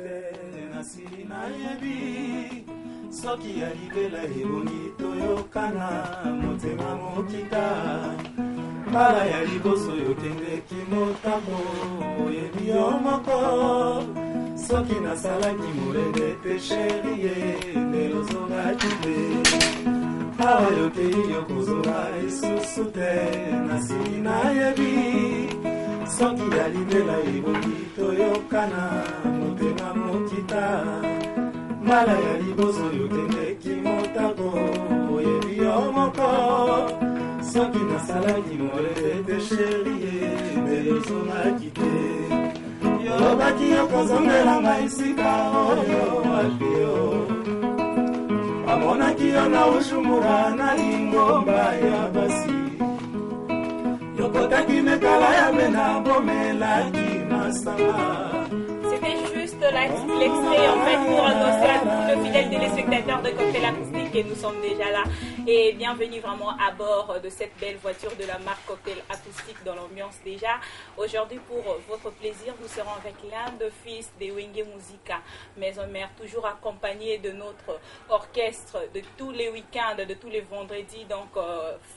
te nasi nayebi soki ya libela ebongi toyokana motema mokita mbala ya liboso yokendeki motambo oyebi yo moko soki nasalaki molende te sherie lelo ozongaki te awa yokei yokozonga lisusu te nasi nayebi soki ya libela ebongi toyokana motema mokita mbala ya liboso yokendeki motambo oyebi yo moko soki nasalaki molende te sherie lelo ozongaki te yolobaki yokozongelanga esika oyo wapi yo amonaki yo na ushumura na lingomba ya basi yokotaki mekala ya mena bomelaki masanga. C'était juste l'extrait en fait pour annoncer à tous nos fidèles téléspectateurs de Cocktail Acoustique et nous sommes déjà là. Et bienvenue vraiment à bord de cette belle voiture de la marque Cocktail Acoustique dans l'ambiance déjà. Aujourd'hui pour votre plaisir, nous serons avec l'un de fils des Wenge Musica Maison Mère, toujours accompagné de notre orchestre de tous les week-ends, de tous les vendredis, donc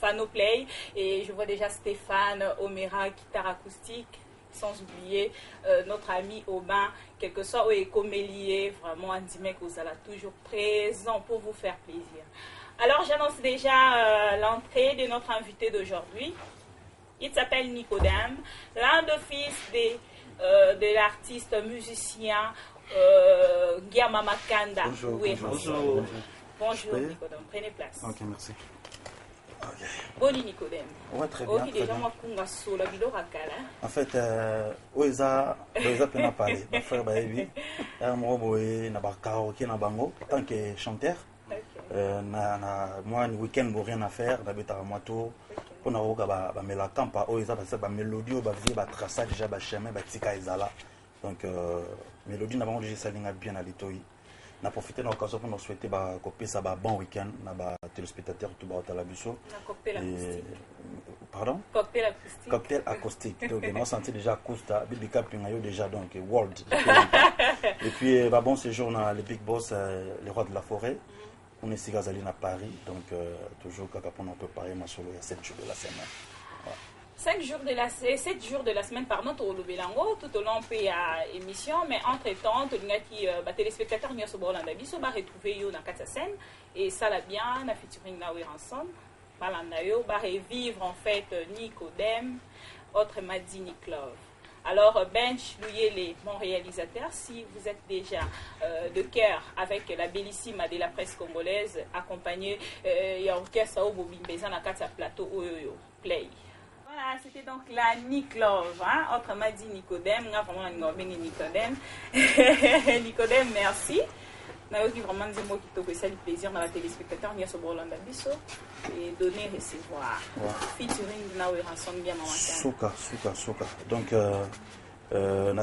Fano Play. Et je vois déjà Stéphane Omera, guitare acoustique. Sans oublier notre ami Aubin, quel que soit où est Comélier, vraiment Andimek Ozala, toujours présent pour vous faire plaisir. Alors j'annonce déjà l'entrée de notre invité d'aujourd'hui. Il s'appelle Nicodème, l'un des fils de l'artiste musicien Guillaume Makanda. Bonjour, Oui, bonjour. Bonjour Nicodème, prenez place. Ok, merci. Okay. Boni Nicodème. Ouais, très bien. Très bien. En fait, Oeza peut parler. Ma frère Baebi, na ba karaoké na bango en tant que chanteur. Moi, un week-end, j'ai rien à faire. D'habitude, à moi tout. Pour na roka ba mela kampa Oeza parce que ba mélodie ba vie ba traçage déjà ba chemin ba tika ezala. Donc mélodie na bango déjà salinga bien à litoi. On a profité de l'occasion pour nous souhaiter un bon week-end à téléspectateurs tout à la biso. Pardon? Cocktail acoustique. Cocktail acoustique. Donc on a senti déjà acoustique, déjà donc world. Et puis bon séjour dans les big boss, les rois de la forêt. On est ici à Paris, donc toujours quand on peut parler ma solo il y a 7 jours de la semaine. 7 jours de la semaine, pardon, tout au long de l'émission, mais entre-temps, les téléspectateurs qui sont retrouver dans la scène, et ça l'a bien, la featuring ensemble, vivre en fait Nicodème, autrement dit Niclove. Alors, Bench Louyele, mon réalisateur, si vous êtes déjà de cœur avec la bellissime de la presse congolaise, accompagné et orchestre au Bobimbeza dans le plateau Oyoyo Play. Voilà, c'était donc la Niclove, hein? Autrement dit Nicodème, Nicodème. Nicodème, merci. Nous avons vraiment des mots qui te le plaisir dans la téléspectateur, nous avons et donner, recevoir. Featuring, nous avons bien Souka. Donc,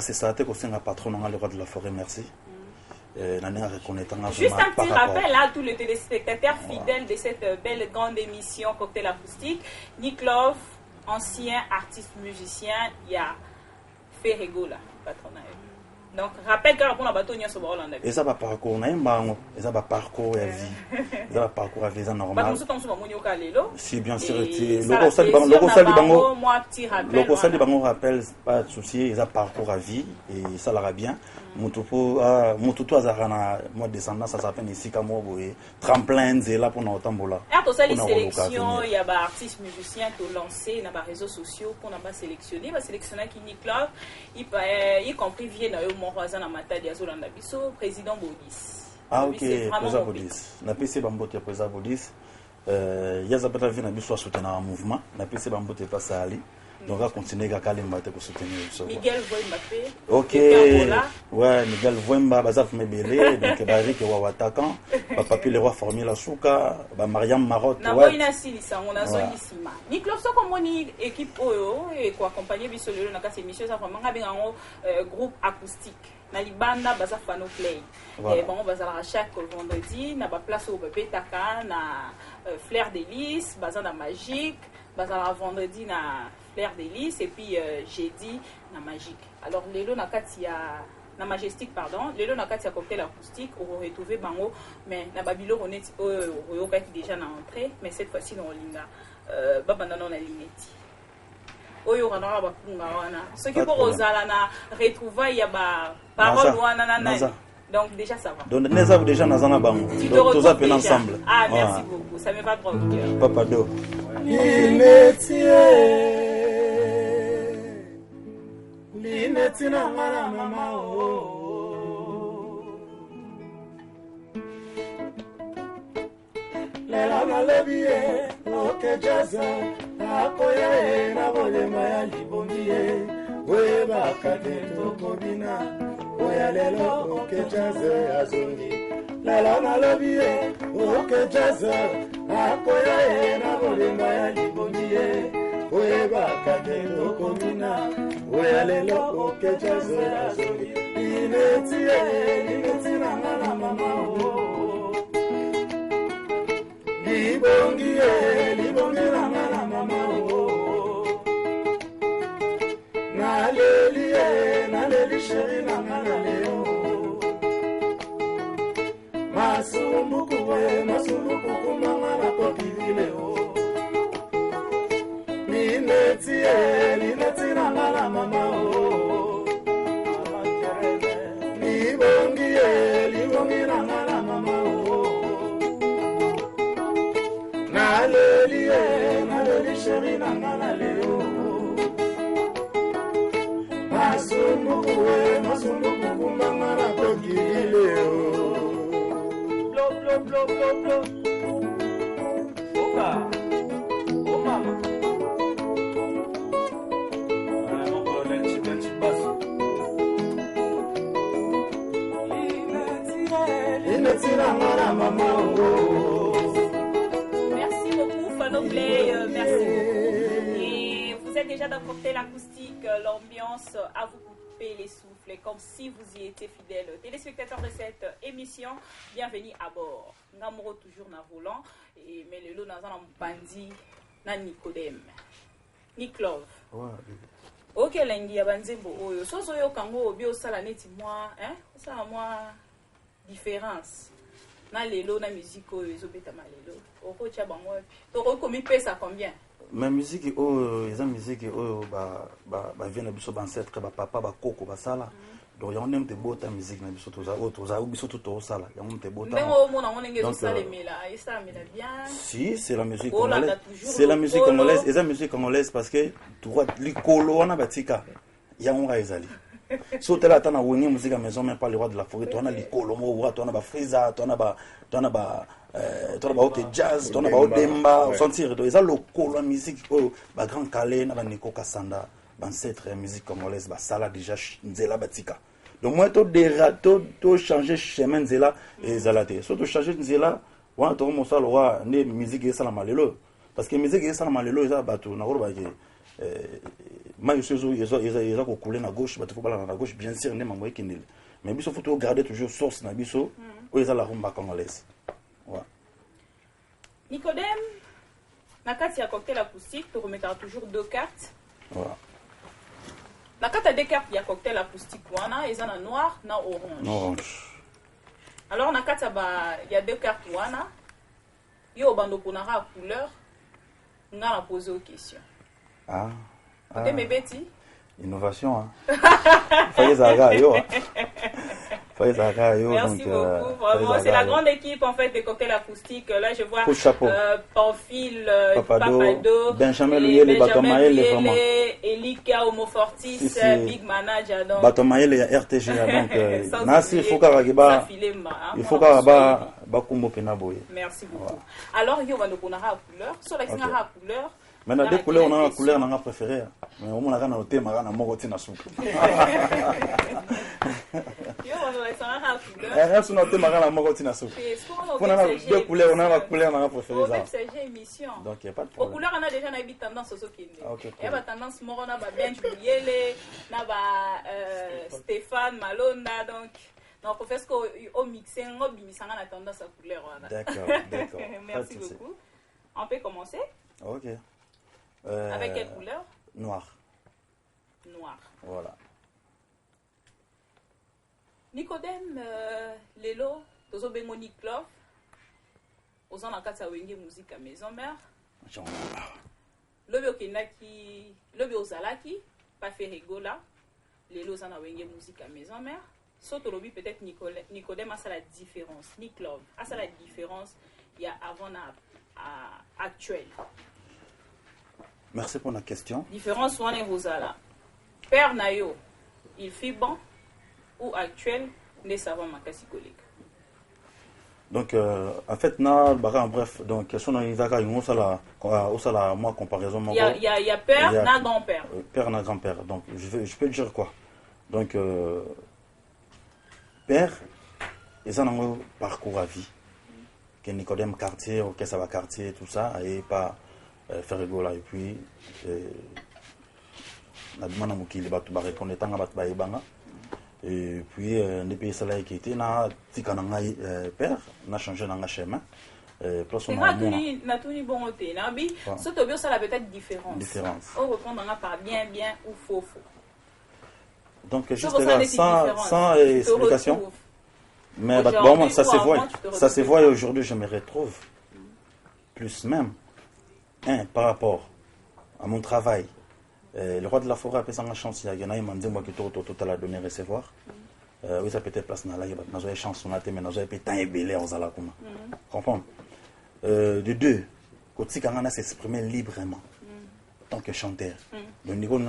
c'est ça que c'est un patron dans le roi de la forêt, merci. Juste un petit rappel à tous les téléspectateurs fidèles de cette belle grande émission Cocktail Acoustique. Niclove, ancien artiste musicien, il y a Ferregola, patron. Donc, rappelle que la bateau n'y a pas de et ça va parcours, ça va parcours à vie, ça va parcours à vie normal. Si bien sûr, le conseil de bango rappelle pas de souci, ça parcours à vie et ça l'ira bien. Mututu azarana moi descendant ça s'appelle ici comme tremplin là pour notre tambola. Après ça les sélections, il y a des artistes musiciens qui lancé dans les réseaux sociaux pour pas sélectionner, va sélectionner qui Niclove, y compris vient dans mon voisin dans Mata Diazolanda Bisso, président Bodis. Ah OK, président Bodis. Na PC Bambote président Bodis. Yazabata vient na biso soutenir un mouvement, na PC Bambote pas ça ali. Donc on va continuer à Kalimba pour soutenir. Miguel Voimba. Ok. Ouais, Miguel Voimba, Bazaf Mebele, donc Barik et attaquant. Papi le roi Formula Souka, Mariam Marotte. Ouais. On a ici. Niclove, comme on est équipe et quoi accompagner Bissolo dans cette émission, ça vraiment un groupe acoustique. Na libanda baza Fano Play. Et bon, bazala chaque vendredi, na ba place au bébé taka na Flair Délice, baza na Magique, bazala vendredi na Flair Délice et puis jeudi na Magique. Alors lelo na kati ya na Majestic pardon lelo na kati ya cocktail acoustique on retrouver bango mais na babilo honnête oyokaki déjà na entrée mais cette fois-ci na olinga babanda na lineti oyo kana ba kunga wana ce qui pour ozala na retrouvaille ya ba parole wana na donc déjà ça va donc neza déjà nazana bango donc tous appelés ensemble ah merci beaucoup ça me va droit au cœur papa do lineti na ngana mama o lela nalobi ye okejaza akoya ye na bolema ya libomi ye oyebaka te tokobina oya lelo okejaza azongi lela nalobi ye okejaza akoya ye na bolema ya libomi ye oyebaka te tokobina oya lelo okejaza azongi lineti na ngana mama o libongi na ngana mama o naleli sheri na ngana leo masumbuku kumanga na kokivile o lineti na ngana mama o libongi na ngana mama o naleli sheri na ngana leo masumbuku kumanga na kokivile o blo Oka oh mama mon colonel Chibasu lineti na ngana mama o. Merci beaucoup Fano Play, merci beaucoup. Et vous êtes déjà dans cocktail acoustique, l'ambiance à vous couper les souffles, comme si vous y étiez fidèles. Téléspectateurs de cette émission, bienvenue à bord. Namoro toujours na volant, et mais le lot dans un bandi na Nicodème. Niklov. Ok, lengi ya banzembo oyo. Soso yo kango obi osala neti moi, hein? Osala moi différence. Na lelo na musique oyo ezobeta malelo. Oko tia bango wapi? Toko komi pesa combien? Ma musique oyo eza musique oyo ba vient na biso bancetre ba papa ba koko ba sala. Donc yango nem te bota musique na biso toza biso to sala. Yango te bota. Mais au monde on ngeze sala mela, et ça mela bien. Si, c'est la musique congolaise. C'est la musique congolaise, et la musique congolaise parce que tu vois likolo wana batika. Yango nga ezali. So tela tana woni musique à maison mais pas le roi de la forêt, tu as likolo mo wa tu as ba frisa, tu as ba ok jazz, tu as ba demba, sentir donc ça lokolo la musique oh ba grand calé na ba Nico Kasanda, ancêtre musique congolaise ba sala déjà nzela batika. Donc moi to changer chemin nzela et zalate. So to changer nzela wa to mo sala wa ne musique et sala malelo parce que musique et sala malelo eza bato na ba ke mais ils ont coulé à gauche, il faut à gauche, bien sûr, mais il faut garder toujours source na biso, où ils ont la rumba congolaise. Nicodème, na carte il y a cocktail acoustique, tu remettras toujours deux cartes. Voilà. Na carte a deux cartes, il y a cocktail acoustique, ils ont noir, na orange. Orange. Alors na carte il y a deux cartes, yo bando ponara couleur, on a posé aux questions. Ah. Innovation, hein. Merci beaucoup. Vraiment, c'est la grande équipe en fait de cocktail acoustique. Là, je vois Pamphile, Papado, Benjamin Luyele, Batomaël, Elika Homofortis, Big Manager. Batomaël et RTG. Donc, Nassi, il faut qu'Aragiba. Il faut qu'Aragiba. Merci beaucoup. Alors, il y a une couleur. Sur la couleur. Maintenant, des couleurs, on a une couleur qu'on a préférée. Mais au moins, on a un thème, on a un mot de soupe. On a un thème, on a un mot de soupe. On a deux couleurs, on a la couleur, on a préférée. Donc, il n'y a pas de problème. Aux couleurs, on a déjà une tendance au Sokinde. Il y a une tendance, on a Benj Bouyele, on a Stéphane Malonda. Donc, on fait ce qu'on mixe, on a la tendance à couleur. D'accord. Merci beaucoup. On peut commencer? Ok. Avec quelle couleur? Noir. Noir. Voilà. Nicodème, Lelo, Tozo Bengo Niklov, aux en akata wenge musique à maison mère. Lobe Okenaki, Lobe Ozalaki, pas fait rigola, Lelo Zana wenge musique à maison mère. Sauf Lobi peut-être Nicodème a ça la différence, Niklov a ça la différence, il y a avant à actuel. Merci pour la question. Différence ou est Rosala. Père Nayo, il fait bon ou actuel, ne savons ma casse collègue. Donc en fait na bref donc question na izaka la moi comparaison il y a père na grand-père. Père na grand-père. Donc je peux dire quoi? Donc père ils ont un parcours à vie. Que Nicodème quartier, ok ça va quartier tout ça et pas faire rigolo là et puis na demande mukili batu ba reconnaître nga batu ba ibanga et puis les pays cela qui était na tikana ngai père na changé na chemin place on a na tuni bon côté na bi so to bio ça la peut-être différence on reprendre par bien ou faux. Donc juste là sans explication. Mais bon, ça se voit et aujourd'hui je me retrouve plus même par rapport à mon travail. Le roi de la forêt a fait sa chance, il y a un moi qui tout à la donner recevoir. Oui, ça peut être place dans la vie, mais j'ai chance on a été mais j'ai pas tant ébélé aux alakuna. Comprends? De deux, quand si quelqu'un s'exprimer librement en tant que chanteur. Le niveau de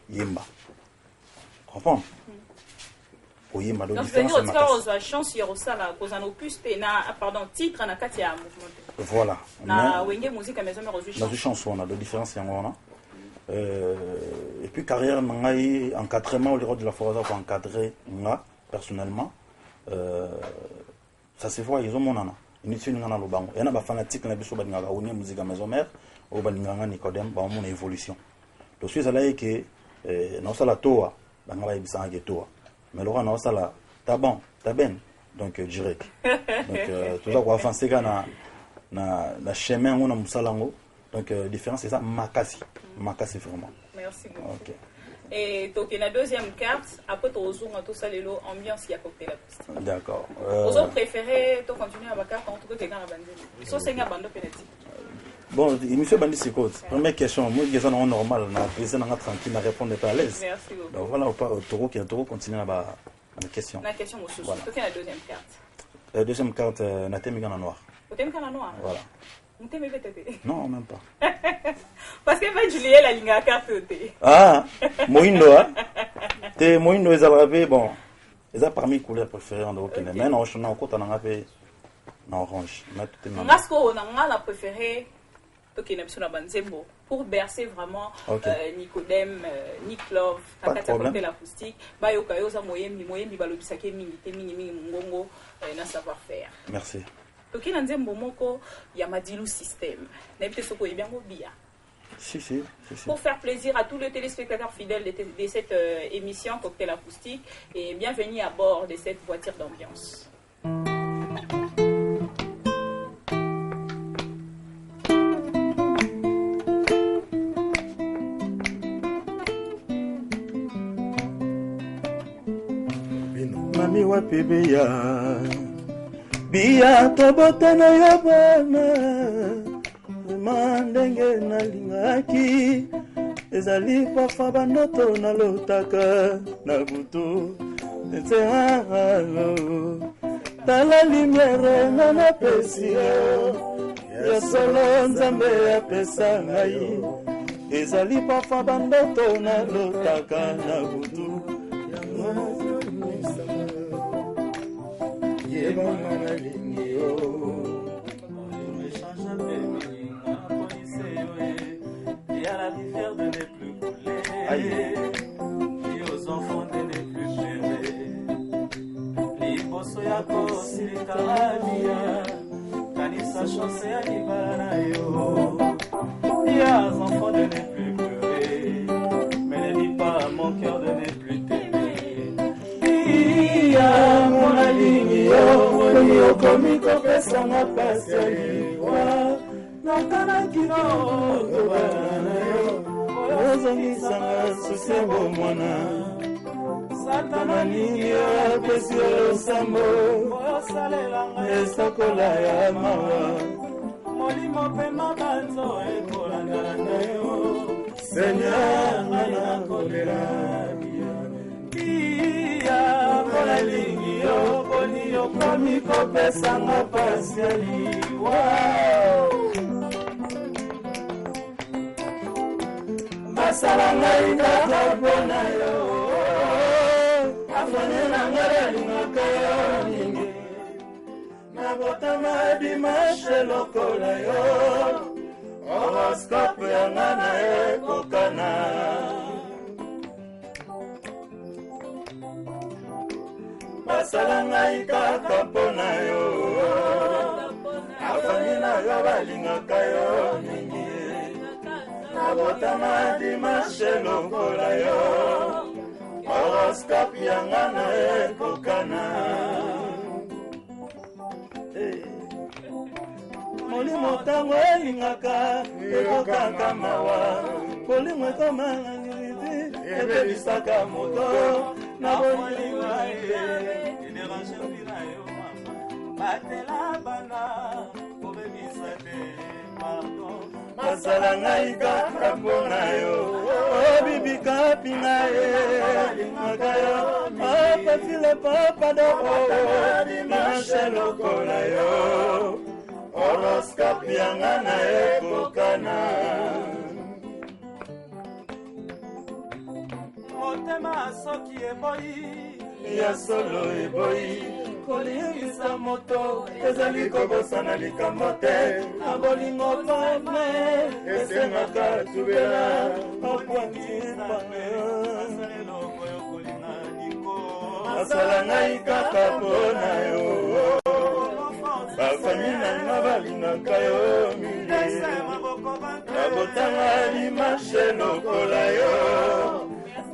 yemba. Comprends? Oui, ma donc c'est la chance il y a ça là cause en opus pardon titre na kati ya mouvement. Voilà. Na wenge musique à maison mais reçu chance on a de différence y en a. Et puis carrière ngai encadrement au roi de la forêt pour encadrer moi personnellement ça se voit ils ont mon ana initié ngana lobango et na ba fanatique na biso ba ngaka oni musique à maison mère au ba nganga Nicodème ba mon évolution donc suis allé que na sala toa ba ngaba ibisa ke toa mais le roi na sala taban donc direct donc tout ça quoi avancer na chemin on a musalango donc différence c'est ça makasi vraiment. Merci beaucoup. OK. Et donc la deuxième carte après tu rejoins tout ça lelo ambiance ya cocktail acoustique. D'accord. Vous autres préférez to continuer avec carte en tout cas quand bandi. So c'est bando penalty. Bon, il me fait bandi c'est quoi? Première question, moi question normal na plaisir na tranquille na répondre pas à l'aise. Merci beaucoup. Donc voilà taureau continue la question. La question au voilà. Donc la deuxième carte. La deuxième carte na temiga na noir. Temiga noir. Voilà. Non, même pas. Parce que Juliette la ligne à carte. Ah, Moindo, hein? T'es Moindo, ils avaient bon. Ils ont parmi les couleurs préférées en Europe. Mais non, je n'ai pas de orange. Est-ce qu'on a préféré pour bercer vraiment Nicodème, Niklov, l'acoustique, savoir-faire. Merci. Il y a Madilu système. Si. Pour faire plaisir à tous les téléspectateurs fidèles de cette émission Cocktail Acoustique et bienvenue à bord de cette voiture d'ambiance. Mami wa pebeya Bia tobotana ya bana mandenge nalingaki ezali pafa bandoto nalotaka na butu tala lumière na pesi ya solo nzambe apesa ngai ezali pafa bandoto nalotaka na butu Et à la rivière de ne plus couler, et aux enfants de ne plus pleurer. Liboso yako silikarabia, kanisa chance ya libana yo. Et aux enfants de ne plus pleurer, mais ne dis pas à mon cœur de ne plus t'aimer. Ia mon aligné yo, komi kopesa na pasi ya liwa. Nakanaki na otobana yo ozongisanga susi yango mwana Satana nini apesi losambo osalelanga esakola ya mawa molimo mpe mabanzo ekolandalanda yo Seigneur ngana kolela iya kola lingi yo poni yokomi kopesanga pasi ya liwa basala ngai kaka mpona yo afane na ngai alingaka yo mingi nabotama dimashe lokola yo horoscope yanga na ekokana basala ngai kaka mpona yo afane na yo balingaka yo mingi nabotama dimashe lokola yo horoscope yanga na ekokana molimo ntango elingaka ekokaka mawa molimo ekomangangiriti ebebisaka moto na bolinga generation yo mama batela bana kobebisa te pardon basala ngai kaka mpona yo obibikapi na ye alingaka yo apafile papadoko dimashe lokola yo horoscope yanga na ekokana motema soki eboyi ya solo eboyi kolingisa moto ezali kobosana likambo te na bolingo pame esengaka tubela okwantipaneloko yokolinga niko asala ngai kaka mpona yo bafami nanga balingaka yo mingi babotanga limashe lokola yo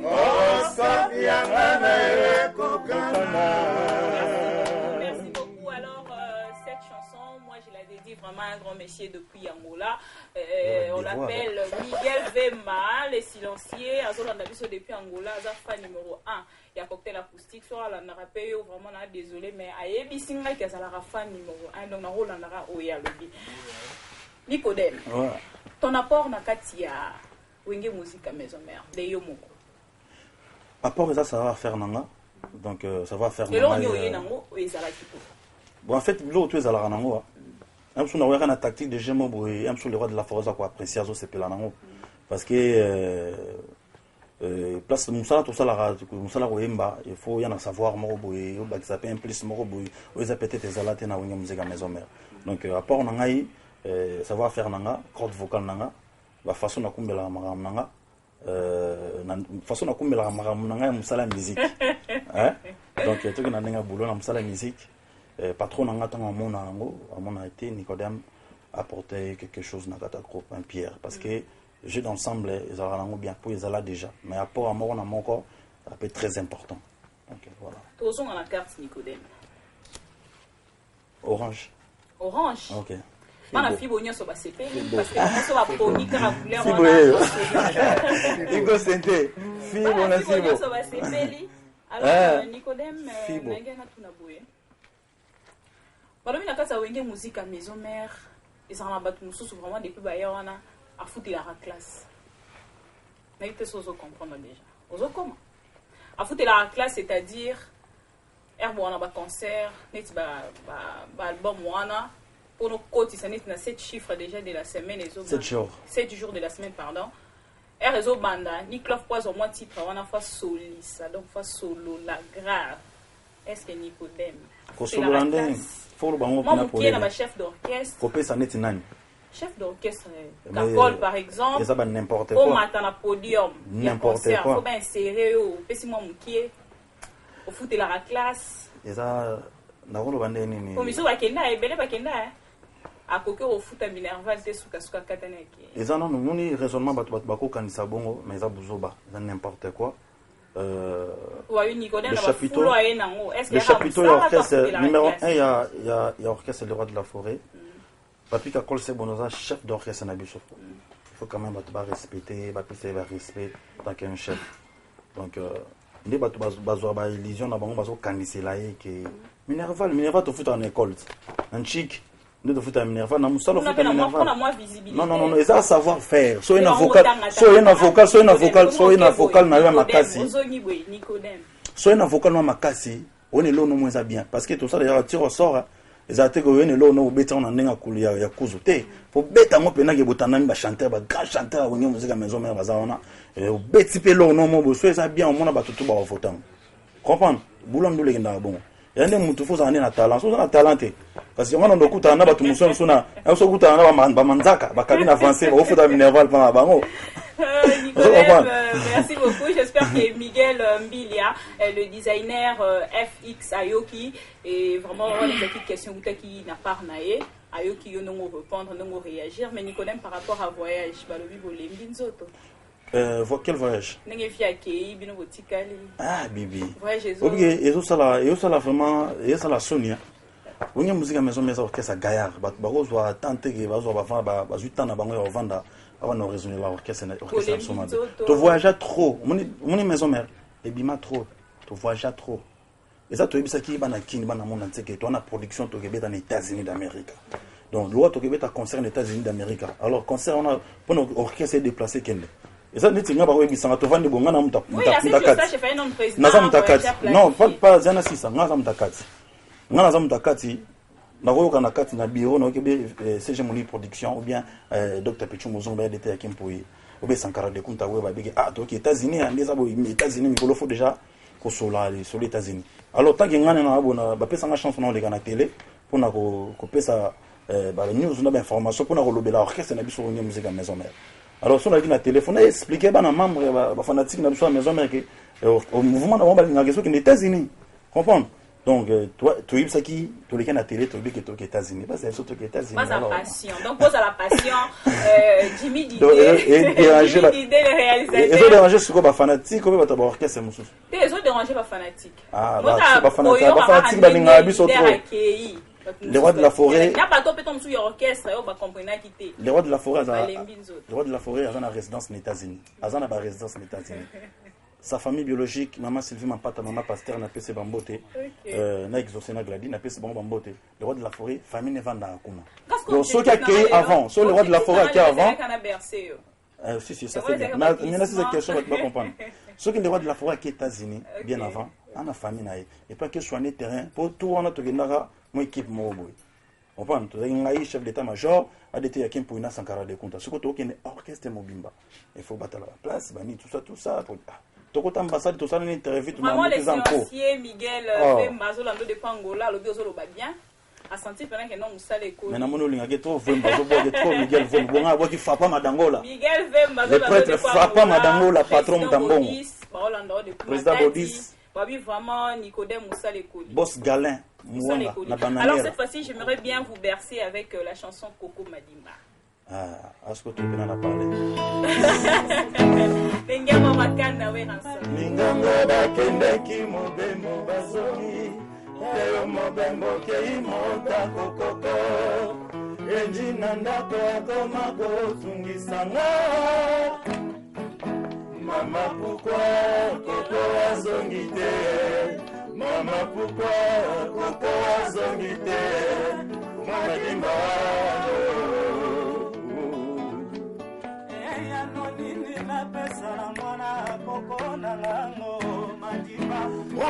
horoscope yanga na ekokana. Merci beaucoup. Alors, cette chanson, moi je la dédie vraiment à un grand monsieur depuis Angola. On l'appelle Miguel Vema, les silenciers. Azolanda biso depuis Angola, Zafa numéro 1. Il y a cocktail acoustique sur la narapeyo, vraiment là, désolé, mais ayebi singa qui a la fan numéro 1, donc na rola nara oya lobi. Nicodème, ton apport na katia wenge musique à maison mère, de yomoko. Apport ça va faire nanga, donc ça va faire nanga. Et là on y nango, ezala kipo. Bon en fait, là tu es à la nango. Même si on a une tactique de gémeaux, même si le roi de la forêt quoi apprécier ça c'est la nango, parce que place musala tout ça la musala roemba il faut y en savoir moko boye au bac ça peut implice moko boye aux peut-être ezala te na wenge musique à maison mère donc apport nangai savoir faire nanga corde vocale nanga ba façon na kumbela maram nanga na façon na kumbela maram nanga musala musique hein donc tout que na nanga boulot na musala musique patron nanga tanga mona ngo amona été Nicodème apporter quelque chose na kata groupe un pierre parce que jeu d'ensemble, ils ont bien pour ils là déjà. Mais rapport à mon corps, ça peut être très important. Donc voilà. Tous sont à la carte Nicodème. Orange. Orange. Ok. Mana fibo nyoso ba sepeli parce que nyoso ba poni ka couleur fibo Igo sente. Fibo na fibo. Nyoso ba sepeli. Alors Nicodème nenge na tuna boye. Balobi na kasa wenge musique à maison mère. Ils en abattent mususu vraiment depuis ba yana. À foutre la classe. Mais il faut comprendre déjà. Ozo comment? À foutre la classe, c'est-à-dire, on a un concert, album, pour nos côtes, ça n'est pas 7 chiffres déjà de la semaine. 7 jours. 7 jours de la semaine, pardon. Et réseau banda, ni clove poise au moins titre, on a fait solis, donc fait solo, la grave. Est-ce que Nicodème? Faut solo landing. Faut le bango pour moi, mon chef d'orchestre. Faut payer ça net nani. Chef d'orchestre, Capole par exemple, ça va n'importe quoi. Au matin à podium, n'importe quoi. Faut bien insérer au pessimo moukier, au foot et la classe. Et ça, n'a pas le bandé ni. Au miso bakenda et belé bakenda. À coquer au foot à Minerval, t'es sous kasuka katane. Et ça non, nous ni raisonnement bako kanisa bongo, mais ça bouzoba, ça n'importe quoi. Le chapiteau orchestre numéro 1, il y a orchestre le roi de la forêt. Papi Kakol c'est bon, chef d'orchestre na biso. Il faut quand même respecter, respect tant qu'un chef. Donc nde bato bazwa ba illusion na bango bazo kanisela ye ke Minerval to futa en école en chic nde to futa Minerval na musalo futa Minerval non et ça savoir faire so un avocat na yo makasi so un avocat na makasi on est là no moins bien parce que tout ça déjà tiro sort ezate ko yene lo no beta on ndenga kulia ya kuzu te po beta mo pena ke botana ba chanteur ba grand chanteur ba musique maison mère bazana beti pe lo no mo bo so ça bien on a ba tutu ba votant comprendre boulon ndule kenda bon yande mutu fo zane na talent so na talenté parce que on ndo kuta na ba tu muso sona so kuta na ba manzaka ba cabine avancée ba ofuta Minerval pa bango. Merci beaucoup. J'espère que Miguel Mbilia, le designer FX Ayoki, et vraiment les petites questions qui n'a pas naé. Ayoki non répondre, non réagir, mais Nicodème par rapport à voyage, balobi bolé mbinzoto. Quel voyage? Ah bibi. Voyage. Ok, et ça là vraiment, et ça la Sonia. On y a musique à maison mais orchestre gaillard, ba zo tenter que ba zo ba 8 ans na bango ya vanda. On a raisonné l'orchestre somade. Tu voyages trop. Mon maison mère. Et bima trop. Tu voyages trop. Et ça, tu es qui va na kini va na monde entier. Tu as une production tu es dans les États-Unis d'Amérique. Donc loi tu es à concert aux États-Unis d'Amérique. Alors concert on a pour l'orchestre déplacé kende. Et ça dit nga ba webi sanga to vandi bonga na muta. Oui, ça j'ai fait un nom président. Non, pas zana sisa. Nga za mutakati. Nga na za mutakati. Na kati na bureau na okebe CG Moni production ou bien Dr Pichu Muzomba d'été à Kimpoui ou bien Sankara de Kunta Weba big donc États-Unis en des abo États-Unis mais il faut déjà ko sola sur les États-Unis alors tant que ngana na abona ba pesa nga chance na le na télé pour na ko pesa ba news na ba information pour na ko lobela orchestre na biso ni musique à maison mère alors sur la téléphone expliquer ba na membre ba fanatique na biso à maison mère que au mouvement na ba nga keso que les États-Unis comprendre. Donc, toi, tu es qui, tu es la télé, tu es aux États-Unis. Parce que c'est surtout aux États-Unis. Pas la passion. Donc, pose à la passion. Jimmy Didé. Et déranger le réalisateur. Et ça déranger ce qu'on va fanatique, comment va t'avoir orchestre, mon souci. Et ça déranger pas fanatique. Ah, pas fanatique. Pas fanatique, bah, n'inga abisso trop. Les rois de la forêt. Il n'y a pas de péton sur orchestre, on va comprendre qui t'es. Les rois de la forêt, ils ont une résidence aux États-Unis. Ils ont une résidence aux États-Unis. Sa famille biologique, maman Sylvie Mapata, maman Pasteur, n'a pas ses bamboté, n'a exaucé n'a gladi, n'a pas ses bamboté. Le roi de la forêt, famille ne vend pas. Donc, ceux qui ont accueilli avant, ceux le roi de la forêt qui avant. Si, ça fait bien. Mais il y a cette question, tu vas comprendre. Ceux qui le roi de la forêt qui est États-Unis, bien avant, en a famille, et pas que soit un terrain, pour tout, on a tout le monde, mon équipe, mon boy. On prend, tu as un chef d'état-major, a été à Kim pour une Sankara de Kunta. Ce que tu as un orchestre Mobimba. Il faut battre la place, banni, tout ça. Ambassade tout ça une interview tout vraiment les financiers Miguel Vembazo lando de Angola le biozo ba bien a senti pendant que non musale ko mais na mono linga ke trop Vembazo bo trop Miguel Vembazo bo ki frappa madangola Miguel Vembazo le prêtre frappa madangola patron tambongo président Bodis babi vraiment Nicodème musale ko boss Galin Mwanga na bananière. Alors cette fois-ci j'aimerais bien vous bercer avec la chanson Coco Madimba. Ah, est-ce que tu peux en parler? Ningama makanda we ransom. Ningama bakende ki mobembo bazongi. Leo mobembo ke imota kokoko. Enji nandako akoma kozungisanga. Mama pourquoi koko azongi te? Mama pourquoi koko azongi te? Madimba.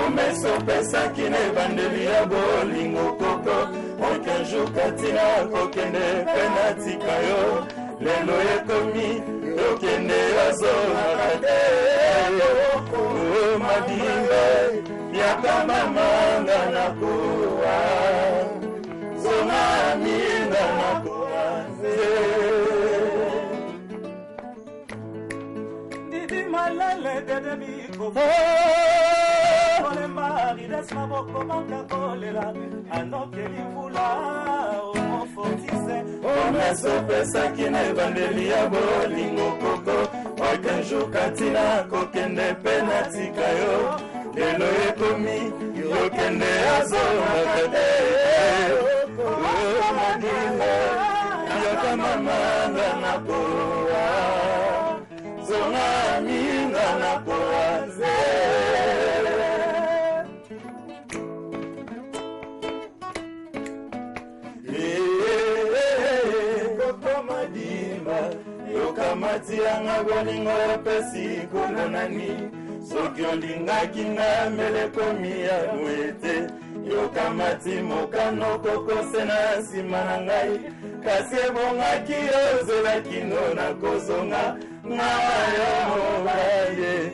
Omeso pesa kine bandeli ya bolingo koko okenju katina kokende penatika yo lelo ekomi okende azonaka te madimba yakamamanga nakuwa zonga minga nakuwa malele de miko ole mari desma boko manka kolela anokeli vula o fortise o meso pesa kine bandeli ya bolingo koko okenju katina kokende penatika yo lelo ekomi yokende azonaka te madimba yakamamanga nakoa zonga minga na koaze yokamati yanga bolingo yopesi kuna nani soki olingaki nga melekomi ya mwete yokamati mokano kokose na nsima na ngai kasi ebongaki ozelaki no na kozonga ngawa yo mobaye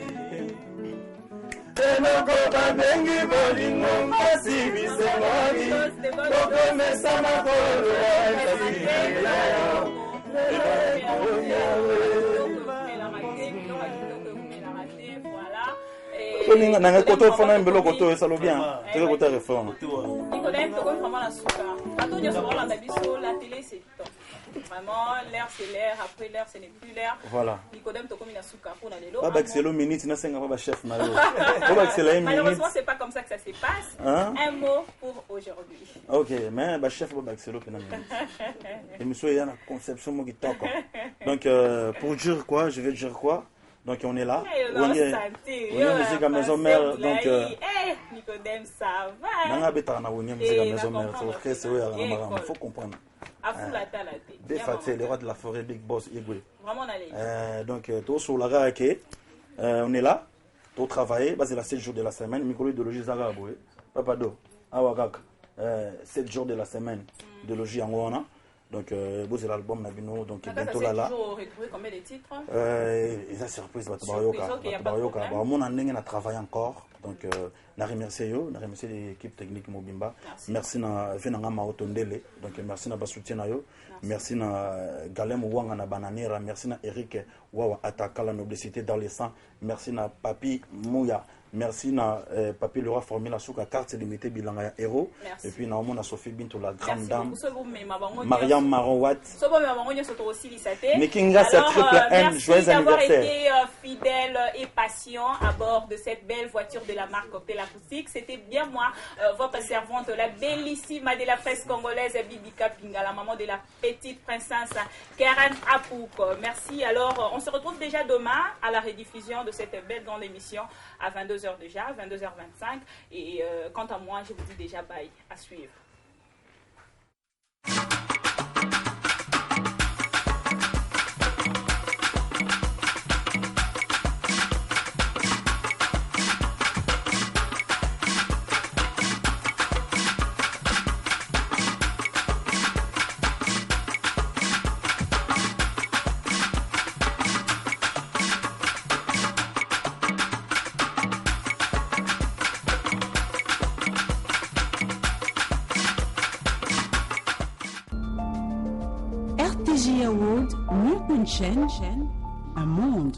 eloko babengi bolingo mpasi bisengoli kokomesa makolo yakasielayo nanga koto fona mbelo koto esalo bien teke koto réforme Nicodème toko vraiment la suka bato nyonso bolanda biso la télé c'est top vraiment l'air c'est l'air après l'air ce n'est plus l'air voilà Nicodème toko mina suka pour na lelo ba baxelo minute na senga ba chef na yo ba baxela minute malheureusement c'est pas comme ça que ça se passe un mot pour aujourd'hui OK mais ba chef ba baxelo pena minute et monsieur yana conception mo kitoko donc pour dire quoi je vais dire quoi. Donc on est là. On est musique à maison mère. Donc Nicodème ça va. Nanga betana on est musique à maison mère. Il faut comprendre. Défaté le roi de la forêt Big Boss Igwe. Vraiment on donc tout sur la raque. On est là. Tout travailler, c'est la 7 jours de la semaine, micro-idéologie Zagaboué. Papa do. Awakak. 7 jours de la semaine de logis en Rwanda. Donc, c'est l'album Nabino, donc bientôt là. Tu as toujours retrouvé combien de titres et ça, surprise, mon année, on a travaillé encore. Donc, on a remercié l'équipe technique Mobimba. Merci à Venanga Maotondele. Donc, merci à Bassoutien. Merci à Galem Ouanga na Bananera. Merci à Eric Wawa Ataka la noblicité dans les sangs. Merci à Papi Mouya. Merci à Papi Leroy Formula Souka carte limitée Bilanga Héros. Et puis on a Sophie Bintou la grande dame. Mariam Marouat. Mekinga c'est triple N. Joyeux anniversaire. Merci d'avoir été fidèle et patient à bord de cette belle voiture de la marque Cocktail Acoustique. C'était bien moi, votre servante, la bellissime de la presse congolaise Bibi Kapinga, la maman de la petite princesse Karen Apouk. Merci. Alors, on se retrouve déjà demain à la rediffusion de cette belle grande émission à 22h déjà, 22h25. Et quant à moi, je vous dis déjà bye, à suivre. RTG Award, Milton Chen, un monde.